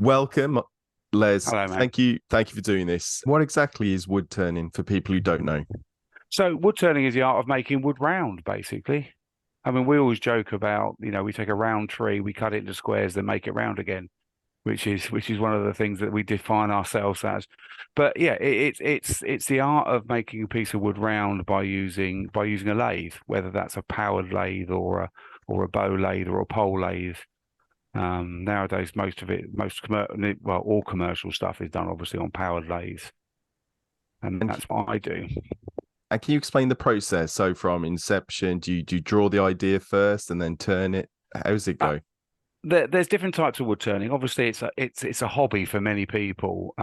Welcome, Les. Hello, mate. Thank you for doing this. What exactly is wood turning for people who don't know? So wood turning is the art of making wood round, basically. I mean, we always joke about, we take a round tree, we cut it into squares, then make it round again, which is one of the things that we define ourselves as. But yeah, it's the art of making a piece of wood round by using a lathe, whether that's a powered lathe or a bow lathe or a pole lathe. Nowadays, all commercial stuff is done obviously on powered lathes, and And, that's what I do. and can you explain the process? So from inception, do you draw the idea first and then turn it? How does it Uh, go? there's different types of wood turning. Obviously, it's a hobby for many people.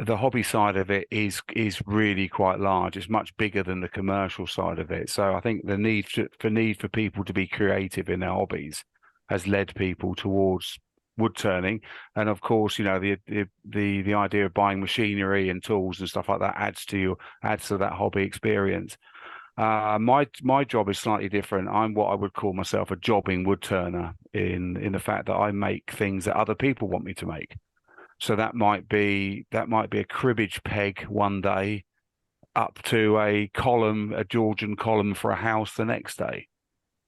The hobby side of it is really quite large. It's much bigger than the commercial side of it. So I think the need for people to be creative in their hobbies has led people towards wood turning. And of course, the idea of buying machinery and tools and stuff like that adds to that hobby experience. My job is slightly different. I'm what I would call myself a jobbing wood turner in the fact that I make things that other people want me to make. So that might be a cribbage peg one day, up to a column, a Georgian column for a house the next day.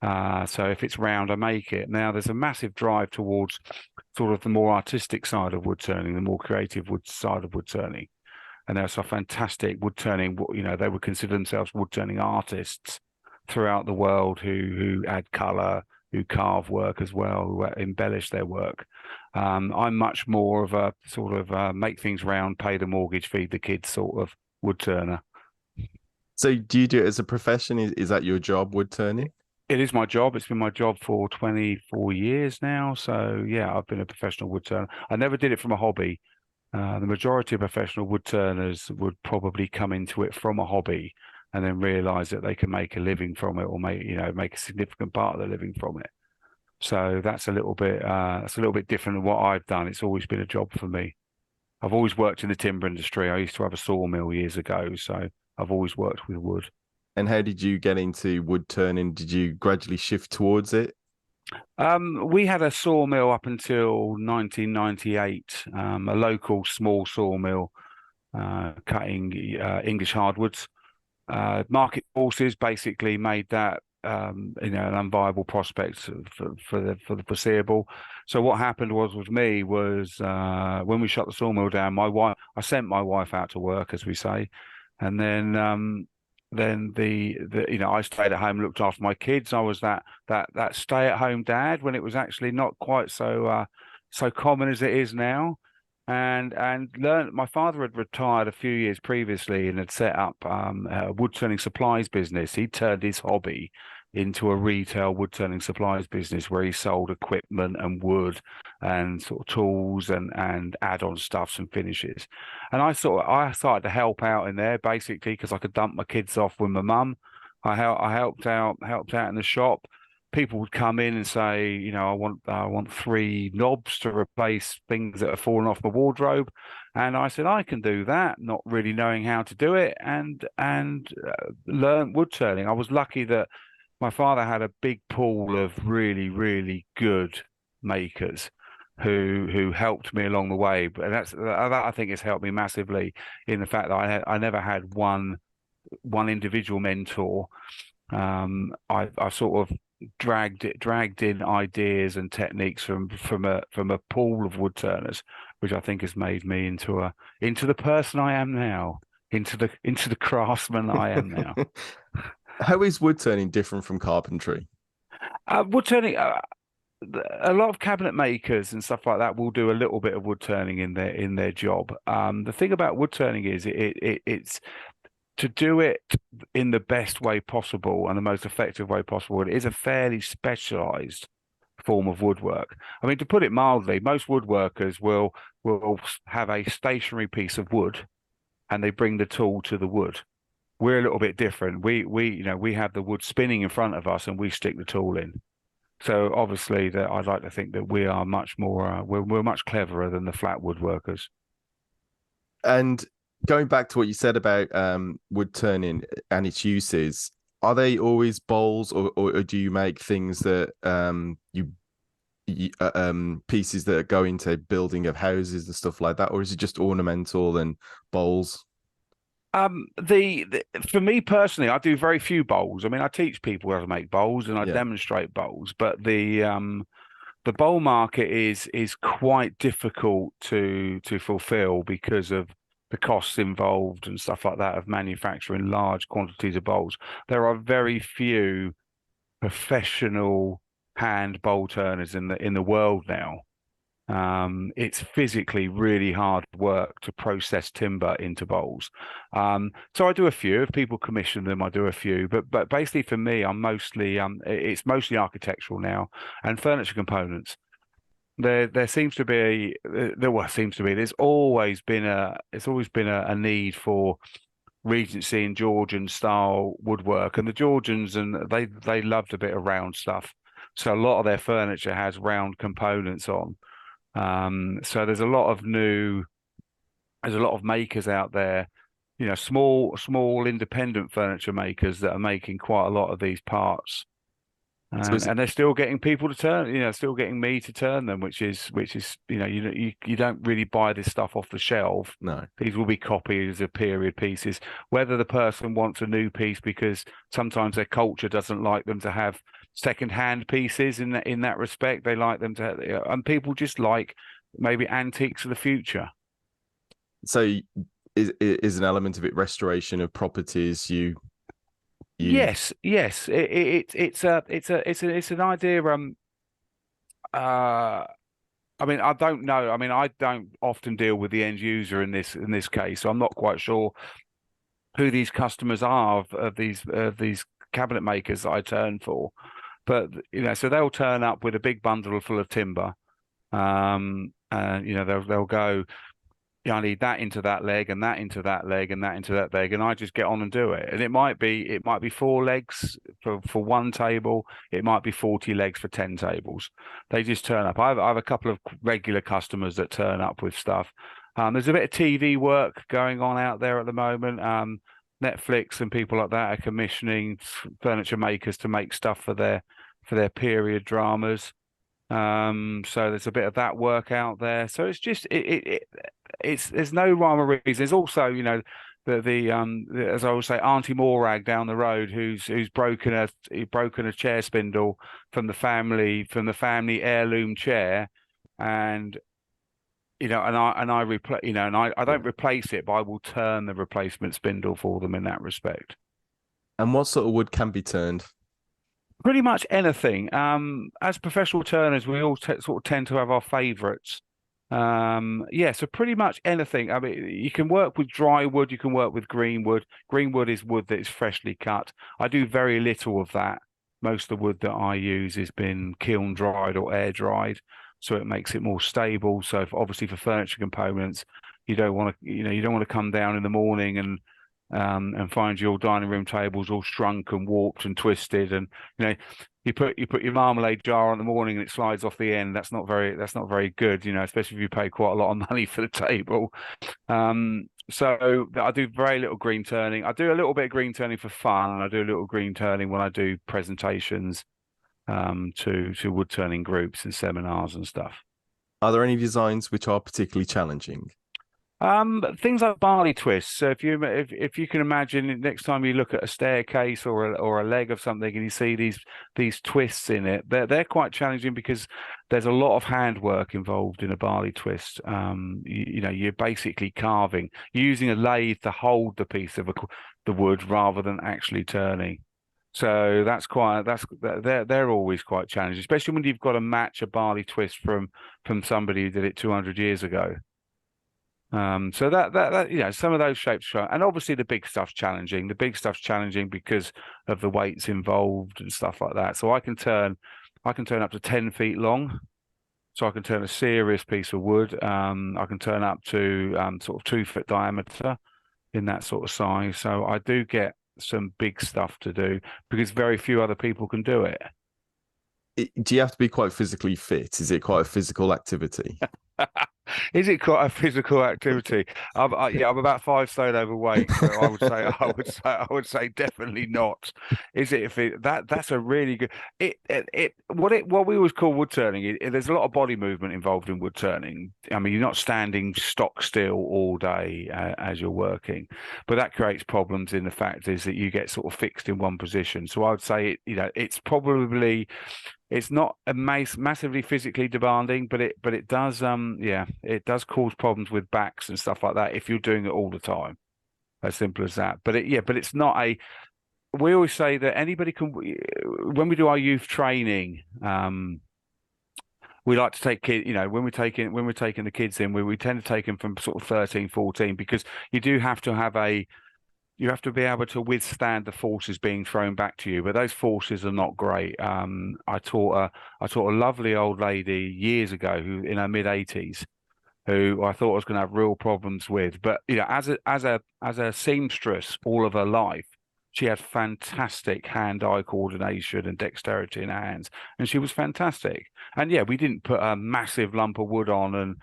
So if it's round, I make it. Now there's a massive drive towards sort of the more artistic side of wood turning, the more creative wood side of wood turning. And there's some fantastic wood turning, they would consider themselves wood turning artists throughout the world who add color, who carve work as well, who embellish their work. I'm much more of a sort of make things round, pay the mortgage, feed the kids sort of wood turner. So do you do it as a profession? Is that your job, wood turning? It is my job. It's been my job for 24 years now. So yeah, I've been a professional wood turner. I never did it from a hobby. The majority of professional wood turners would probably come into it from a hobby and then realize that they can make a living from it or make a significant part of their living from it. So that's a little bit different than what I've done. It's always been a job for me. I've always worked in the timber industry. I used to have a sawmill years ago, so I've always worked with wood. And how did you get into wood turning? Did you gradually shift towards it? We had a sawmill up until 1998, a local small sawmill cutting English hardwoods. Market forces basically made that an unviable prospect for the foreseeable. So what happened was with me was when we shut the sawmill down, I sent my wife out to work, as we say, and then I stayed at home, looked after my kids. I was that stay at home dad when it was actually not quite so common as it is now. And learned my father had retired a few years previously and had set up a wood turning supplies business. He turned his hobby into a retail wood turning supplies business where he sold equipment and wood and sort of tools and add-on stuffs and finishes. And I started to help out in there basically because I could dump my kids off with my mum. I helped out in the shop. People would come in and say, I want three knobs to replace things that have fallen off my wardrobe, and I said I can do that, not really knowing how to do it, and learn wood turning. I was lucky that my father had a big pool of really, really good makers who helped me along the way. But that I think has helped me massively in the fact that I never had one individual mentor. I sort of dragged in ideas and techniques from a pool of wood turners, which I think has made me into the person I am now, into the craftsman I am now. How is wood turning different from carpentry? Wood turning. A lot of cabinet makers and stuff like that will do a little bit of wood turning in their job. The thing about wood turning is it's to do it in the best way possible and the most effective way possible. It is a fairly specialized form of woodwork. I mean, to put it mildly, most woodworkers will have a stationary piece of wood and they bring the tool to the wood. We're a little bit different. We have the wood spinning in front of us and we stick the tool in. So obviously, that I'd like to think that we are much more we're much cleverer than the flat woodworkers. And going back to what you said about wood turning and its uses, are they always bowls, or do you make things that pieces that go into building of houses and stuff like that, or is it just ornamental and bowls? The for me personally, I do very few bowls. I mean, I teach people how to make bowls and I Yeah. demonstrate bowls, but the bowl market is quite difficult to fulfill because of the costs involved and stuff like that of manufacturing large quantities of bowls. There are very few professional hand bowl turners in the world now. It's physically really hard work to process timber into bowls. So I do a few. If people commission them, I do a few. But basically for me, I'm mostly it's mostly architectural now and furniture components. There seems to be there's always been a need for Regency and Georgian style woodwork, and the Georgians and they loved a bit of round stuff. So a lot of their furniture has round components on. So there's a lot of makers out there, small independent furniture makers that are making quite a lot of these parts. So And they're still getting people to turn, still getting me to turn them, which is, you don't really buy this stuff off the shelf. no. These will be copies of period pieces. Whether the person wants a new piece because sometimes their culture doesn't like them to have second-hand pieces in that respect, they like them to have, and people just like maybe antiques of the future. So is an element of it restoration of properties you Yes. It's an idea. Uh, I mean, I don't know. I mean, I don't often deal with the end user in this case, so I'm not quite sure who these customers are of these cabinet makers that I turn for. But so they'll turn up with a big bundle full of timber. And they'll go, yeah, I need that into that leg and that into that leg and that into that leg, and I just get on and do it. And it might be 4 legs for one table. It might be 40 legs for 10 tables. They just turn up. I have a couple of regular customers that turn up with stuff. There's a bit of TV work going on out there at the moment. Netflix and people like that are commissioning furniture makers to make stuff for their period dramas. So there's a bit of that work out there. So it's just it's there's no rhyme or reason. There's also, as I would say, Auntie Morag down the road who's broken a chair spindle from the family heirloom chair, and I replace and I don't replace it, but I will turn the replacement spindle for them in that respect. and what sort of wood can be turned? Pretty much anything. As professional turners, we all sort of tend to have our favourites. Yeah, so pretty much anything. I mean, you can work with dry wood, you can work with green wood. Green wood is wood that is freshly cut. I do very little of that. Most of the wood that I use has been kiln dried or air dried, so it makes it more stable. So obviously for furniture components, you don't want to come down in the morning and find your dining room tables all shrunk and warped and twisted, and you put your marmalade jar on in the morning and it slides off the end. That's not very good, especially if you pay quite a lot of money for the table. So I do very little green turning. I do a little bit of green turning for fun, and I do a little green turning when I do presentations to wood turning groups and seminars and stuff. Are there any designs which are particularly challenging? Things like barley twists. So if you can imagine, next time you look at a staircase or a leg of something and you see these twists in it, they're quite challenging because there's a lot of handwork involved in a barley twist. You're basically carving, using a lathe to hold the piece of the wood rather than actually turning. So they're always quite challenging, especially when you've got to match a barley twist from somebody who did it 200 years ago. So that some of those shapes are, and obviously the big stuff's challenging. The big stuff's challenging because of the weights involved and stuff like that. So I can turn up to 10 feet long. So I can turn a serious piece of wood. I can turn up to sort of 2 foot diameter in that sort of size. So I do get some big stuff to do because very few other people can do it. Do you have to be quite physically fit? Is it quite a physical activity? Is it quite a physical activity? I'm about 5 stone overweight, so I would say definitely not. Is it? If it that's a really good. What we always call wood turning. There's a lot of body movement involved in wood turning. I mean, you're not standing stock still all day as you're working, but that creates problems. In the fact is that you get sort of fixed in one position. So I would say it's not a massively physically demanding, but it does it does cause problems with backs and stuff like that if you're doing it all the time. As simple as that. But it's not a. We always say that anybody can. When we do our youth training, we like to take kids. When we're taking the kids in, we tend to take them from sort of 13, 14, because you have to be able to withstand the forces being thrown back to you, but those forces are not great. I taught a lovely old lady years ago who in her mid 80s, who I thought was going to have real problems with. But as a seamstress all of her life, she had fantastic hand-eye coordination and dexterity in her hands, and she was fantastic. And yeah, we didn't put a massive lump of wood on and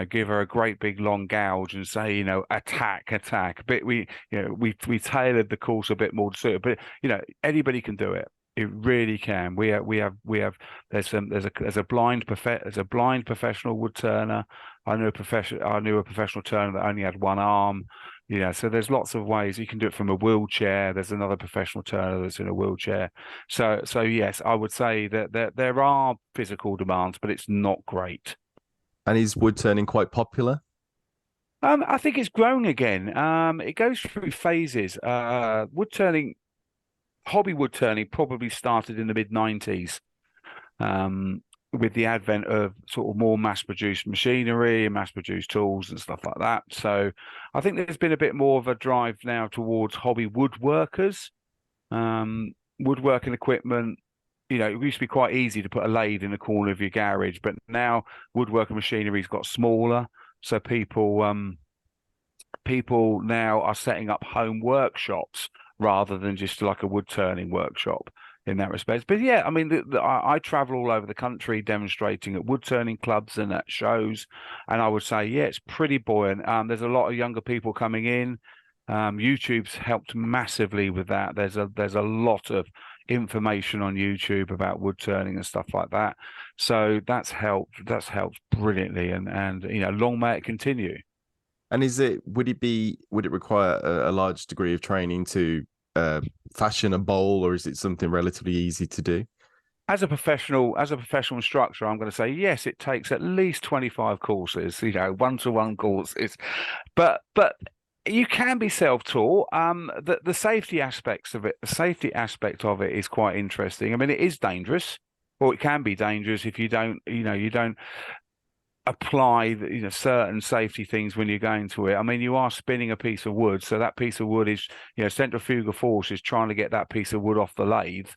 give her a great big long gouge and say attack, attack. But we tailored the course a bit more to suit it. But anybody can do it. It really can. We have there's a blind professional wood turner. I knew a professional turner that only had one arm. So there's lots of ways you can do it from a wheelchair. There's another professional turner that's in a wheelchair. So yes, I would say that there are physical demands, but it's not great. And is wood turning quite popular? I think it's grown again. It goes through phases. Wood turning, hobby wood turning probably started in the mid 90s. With the advent of sort of more mass-produced machinery and mass-produced tools and stuff like that. So I think there's been a bit more of a drive now towards hobby woodworkers, woodworking equipment. It used to be quite easy to put a lathe in the corner of your garage, but now woodworking machinery's got smaller. So people now are setting up home workshops rather than just like a wood turning workshop in that respect. But yeah, I mean, I travel all over the country demonstrating at wood turning clubs and at shows, and I would say, yeah, it's pretty buoyant. There's a lot of younger people coming in. YouTube's helped massively with that. There's a lot of information on YouTube about wood turning and stuff like that. So that's helped. That's helped brilliantly, and long may it continue. And would it require a large degree of training to fashion a bowl, or is it something relatively easy to do? As a professional instructor, I'm going to say yes. It takes at least 25 courses, one-to-one courses, but you can be self-taught. The safety aspect of it is quite interesting. I mean, it is dangerous, or it can be dangerous if you don't apply certain safety things when you're going to it. I mean, you are spinning a piece of wood, so that piece of wood is centrifugal force is trying to get that piece of wood off the lathe.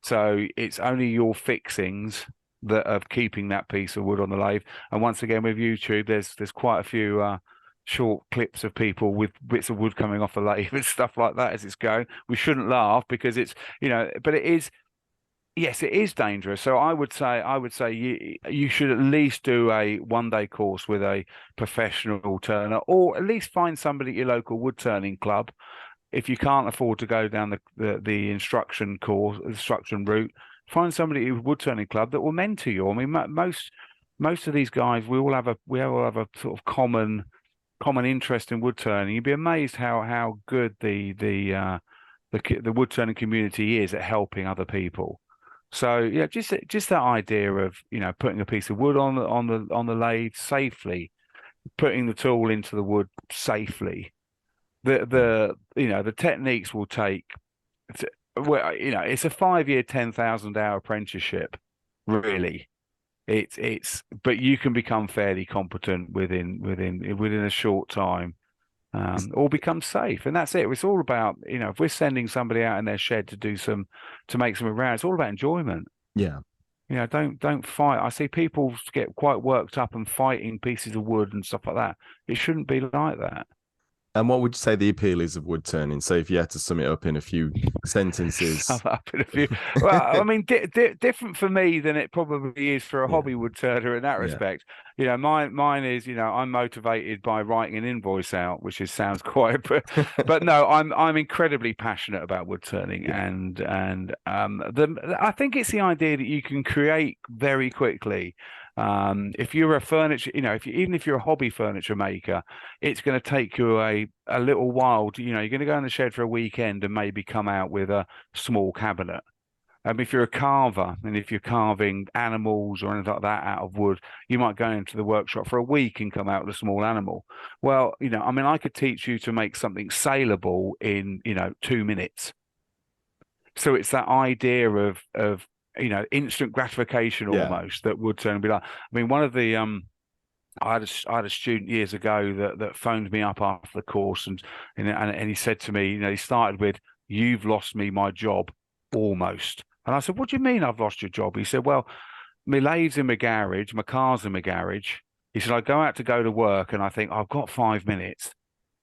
So it's only your fixings that are keeping that piece of wood on the lathe. And once again, with YouTube, there's quite a few short clips of people with bits of wood coming off the lathe and stuff like that as it's going. We shouldn't laugh because it's but it is. Yes, it is dangerous. So I would say you should at least do a 1 day course with a professional turner, or at least find somebody at your local wood turning club. If you can't afford to go down the instruction route, find somebody at your wood turning club that will mentor you. I mean, most of these guys, we all have a sort of common interest in wood turning. You'd be amazed how good the wood turning community is at helping other people. So yeah, just that idea of putting a piece of wood on the lathe safely, putting the tool into the wood safely. The techniques will take. It's a 5-year, 10,000 hour apprenticeship, really. But you can become fairly competent within a short time, or become safe, and that's it. It's all about if we're sending somebody out in their shed to make something around, it's all about enjoyment. Yeah. Don't fight. I see people get quite worked up and fighting pieces of wood and stuff like that. It shouldn't be like that. And what would you say the appeal is of wood turning? So if you had to sum it up in a few Sum sentences. up in a few. Well, I mean, different for me than it probably is for a Yeah. hobby woodturner in that Yeah. respect. Mine is, I'm motivated by writing an invoice out, which sounds quite, but no, I'm incredibly passionate about woodturning, Yeah. I think it's the idea that you can create very quickly. If you're a furniture, even if you're a hobby furniture maker, it's going to take you a little while. You're going to go in the shed for a weekend and maybe come out with a small cabinet. If you're a carver and if you're carving animals or anything like that out of wood, you might go into the workshop for a week and come out with a small animal. Well, I could teach you to make something saleable in, 2 minutes. So it's that idea of instant gratification Yeah. almost that would turn and be like. I mean, one of the I had a student years ago that phoned me up after the course and he said to me, he started with, "You've lost me my job almost." And I said, "What do you mean I've lost your job?" He said, "Well, my lathe's in my garage, my car's in my garage." He said, "I go to work and I think I've got 5 minutes.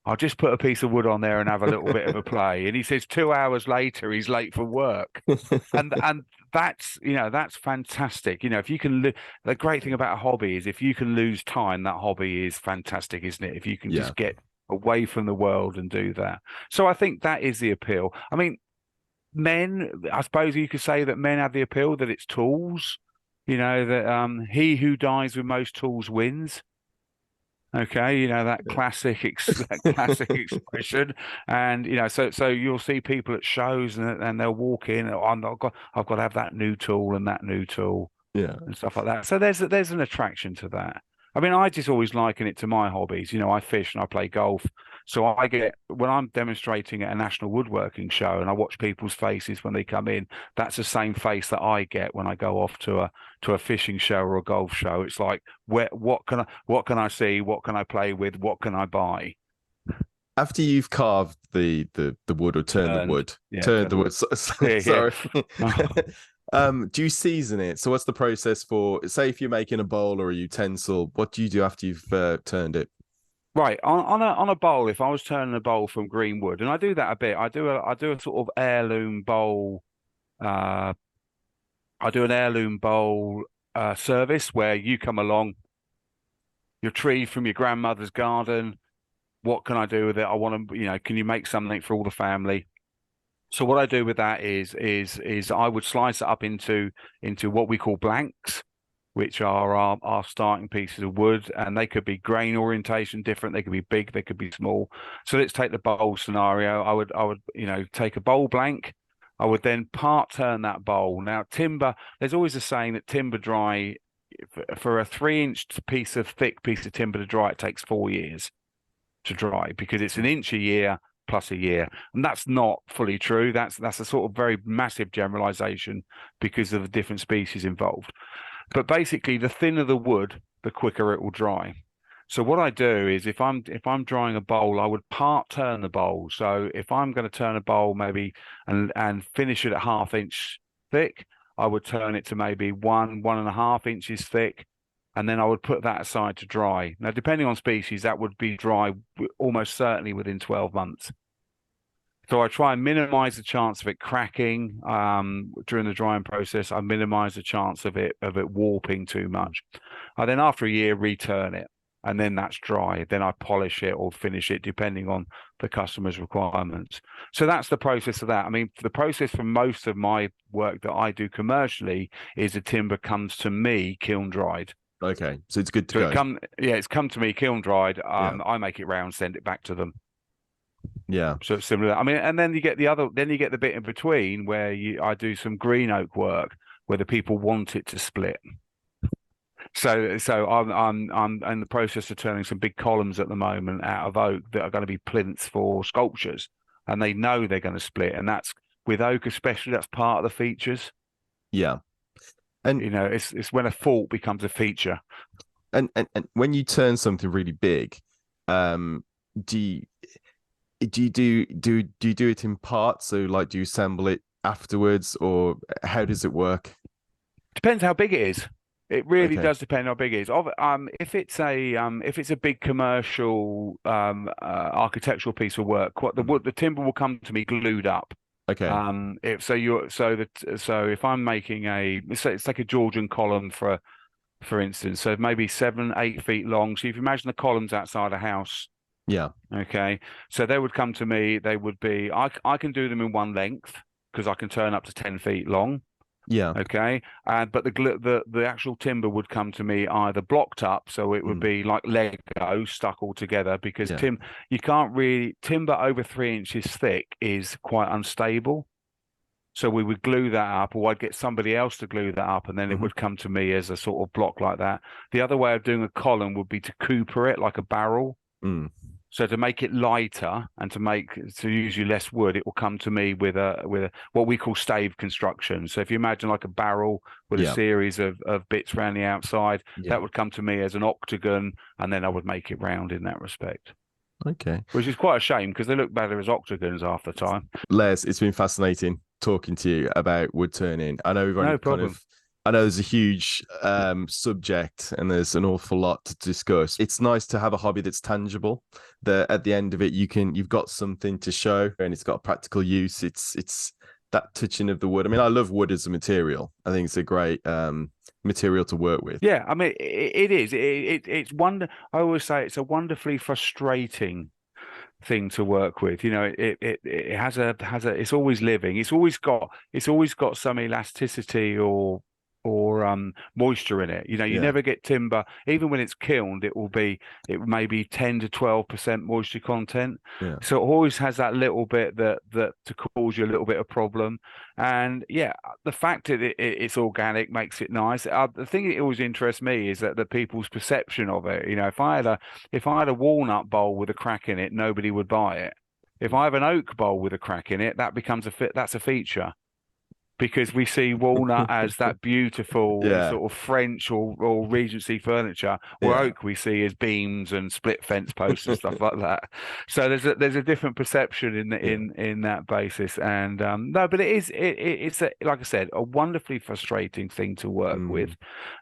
I'll just put a piece of wood on there and have a little bit of a play." And he says 2 hours later he's late for work. And that's fantastic. If you can the great thing about a hobby is if you can lose time, that hobby is fantastic, isn't it? If you can Yeah. just get away from the world and do that. So I think that is the appeal. I mean, men, I suppose you could say that men have the appeal that it's tools, that he who dies with most tools wins. Okay, that classic expression, and so you'll see people at shows and they'll walk in. "Oh, I've got to have that new tool and that new tool Yeah. and stuff like that." So there's an attraction to that. I mean, I just always liken it to my hobbies. I fish and I play golf. So I get when I'm demonstrating at a national woodworking show and I watch people's faces when they come in, that's the same face that I get when I go off to a fishing show or a golf show. It's like, what can I see? What can I play with? What can I buy? After you've carved the wood or turned the Turned, wood, yeah, turned turned the wood. wood. Yeah, yeah. Sorry. Oh, Do you season it? So what's the process for, say, if you're making a bowl or a utensil, what do you do after you've turned it? right on a bowl. If I was turning a bowl from green wood, and I do that a bit, I do a sort of heirloom bowl. Uh, I do an heirloom bowl service where you come along, your tree from your grandmother's garden. What can I do with it? I want to, can you make something for all the family? So what I do with that is I would slice it up into what we call blanks, which are our starting pieces of wood, and they could be grain orientation different. They could be big, they could be small. So let's take the bowl scenario. I would take a bowl blank. I would then part turn that bowl. Now timber, there's always a saying that timber dry for a 3-inch piece of thick piece of timber to dry, it takes 4 years to dry because it's an inch a year plus a year, and that's not fully true. That's a sort of very massive generalization because of the different species involved. But basically, the thinner the wood, the quicker it will dry. So what I do is if I'm drying a bowl, I would part turn the bowl. So if I'm going to turn a bowl maybe and finish it at 1/2 inch thick, I would turn it to maybe 1.5 inches thick, and then I would put that aside to dry. Now, depending on species, that would be dry almost certainly within 12 months. So I try and minimize the chance of it cracking during the drying process. I minimize the chance of it warping too much. I then after a year return it, and then that's dry. Then I polish it or finish it depending on the customer's requirements. So that's the process of that. I mean, the process for most of my work that I do commercially is the timber comes to me kiln dried. Okay, so it's good to So go. it's come to me kiln dried. Yeah. I make it round, send it back to them. Yeah. So it's similar. I mean, and then you get the bit in between where I do some green oak work where the people want it to split. So I'm in the process of turning some big columns at the moment out of oak that are going to be plinths for sculptures, and they know they're going to split, and that's with oak especially. That's part of the features. Yeah. And it's when a fault becomes a feature. and when you turn something really big, do you do it in parts? So like, do you assemble it afterwards, or how does it work? Depends how big it is. It really Okay. does depend how big it is. If it's a big commercial architectural piece of work, the timber will come to me glued up. Okay. So if I'm making it's like a Georgian column for instance, so maybe 7, 8 feet long. So if you imagine the columns outside a house, Yeah. okay, so they would come to me. They would be I can do them in one length because I can turn up to 10 feet long. Yeah. Okay, but the actual timber would come to me either blocked up, so it would Mm. be like Lego stuck all together because Yeah. you can't really timber over 3 inches thick is quite unstable. So we would glue that up, or I'd get somebody else to glue that up, and then it Hmm. would come to me as a sort of block like that. The other way of doing a column would be to cooper it like a barrel. Mm. So to make it lighter and to use you less wood, it will come to me with a what we call stave construction. So if you imagine like a barrel with a Yeah. series of bits around the outside, Yeah. that would come to me as an octagon, and then I would make it round in that respect. Okay. Which is quite a shame because they look better as octagons half the time. Les, it's been fascinating talking to you about wood turning. I know we've only No problem. I know there's a huge subject and there's an awful lot to discuss. It's nice to have a hobby that's tangible, that at the end of it you've got something to show and it's got practical use. It's that touching of the wood. I mean, I love wood as a material. I think it's a great material to work with. Yeah, I mean it is. It's I always say it's a wonderfully frustrating thing to work with. You know, it has a it's always living. It's always got some elasticity or moisture in it. You know, you Yeah. never get timber, even when it's kilned, it may be 10 to 12% moisture content. Yeah. So it always has that little bit that to cause you a little bit of problem. And yeah, the fact that it's organic makes it nice. The thing that always interests me is that the people's perception of it. You know, if I had a walnut bowl with a crack in it, nobody would buy it. If I have an oak bowl with a crack in it, that's a feature because we see walnut as that beautiful Yeah. sort of French or Regency furniture, where Yeah. oak we see as beams and split fence posts and stuff like that. So there's a different perception Yeah. in that basis. And no, but it's like I said, a wonderfully frustrating thing to work with.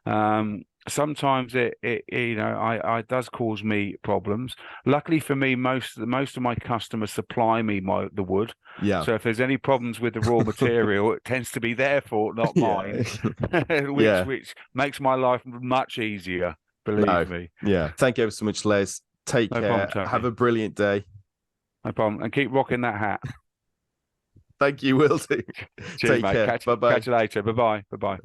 Mm. Sometimes it you know I does cause me problems. Luckily for me, most of my customers supply me the wood. Yeah. So if there's any problems with the raw material, it tends to be their fault, not Yeah. mine, Yeah. which makes my life much easier. No. Believe me. Yeah. Thank you ever so much, Les. Take No problem, care. Have Tony. a brilliant day. No problem. And keep rocking that hat. Thank you, will do. Cheers, Take mate. care. Bye bye. Catch you later. Bye bye. Bye bye.